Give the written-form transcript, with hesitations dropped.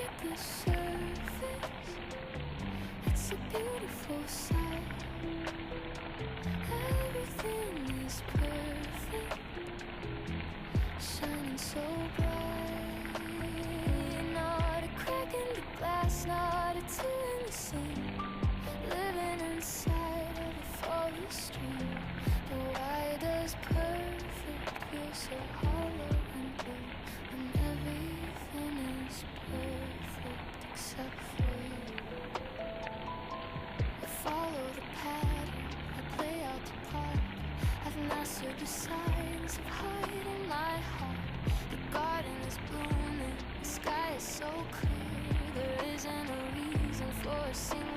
at the surface, it's a beautiful sight. Everything is perfect, shining so bright. Not a crack in the glass, not a tear in the sea. Living inside of a forest stream. But why does perfect feel so hollow and blue when everything is perfect except for you? I follow the pattern, I play out the part. I've mastered the science of hiding my heart. The garden is blooming, the sky is so clear. There isn't a reason for a single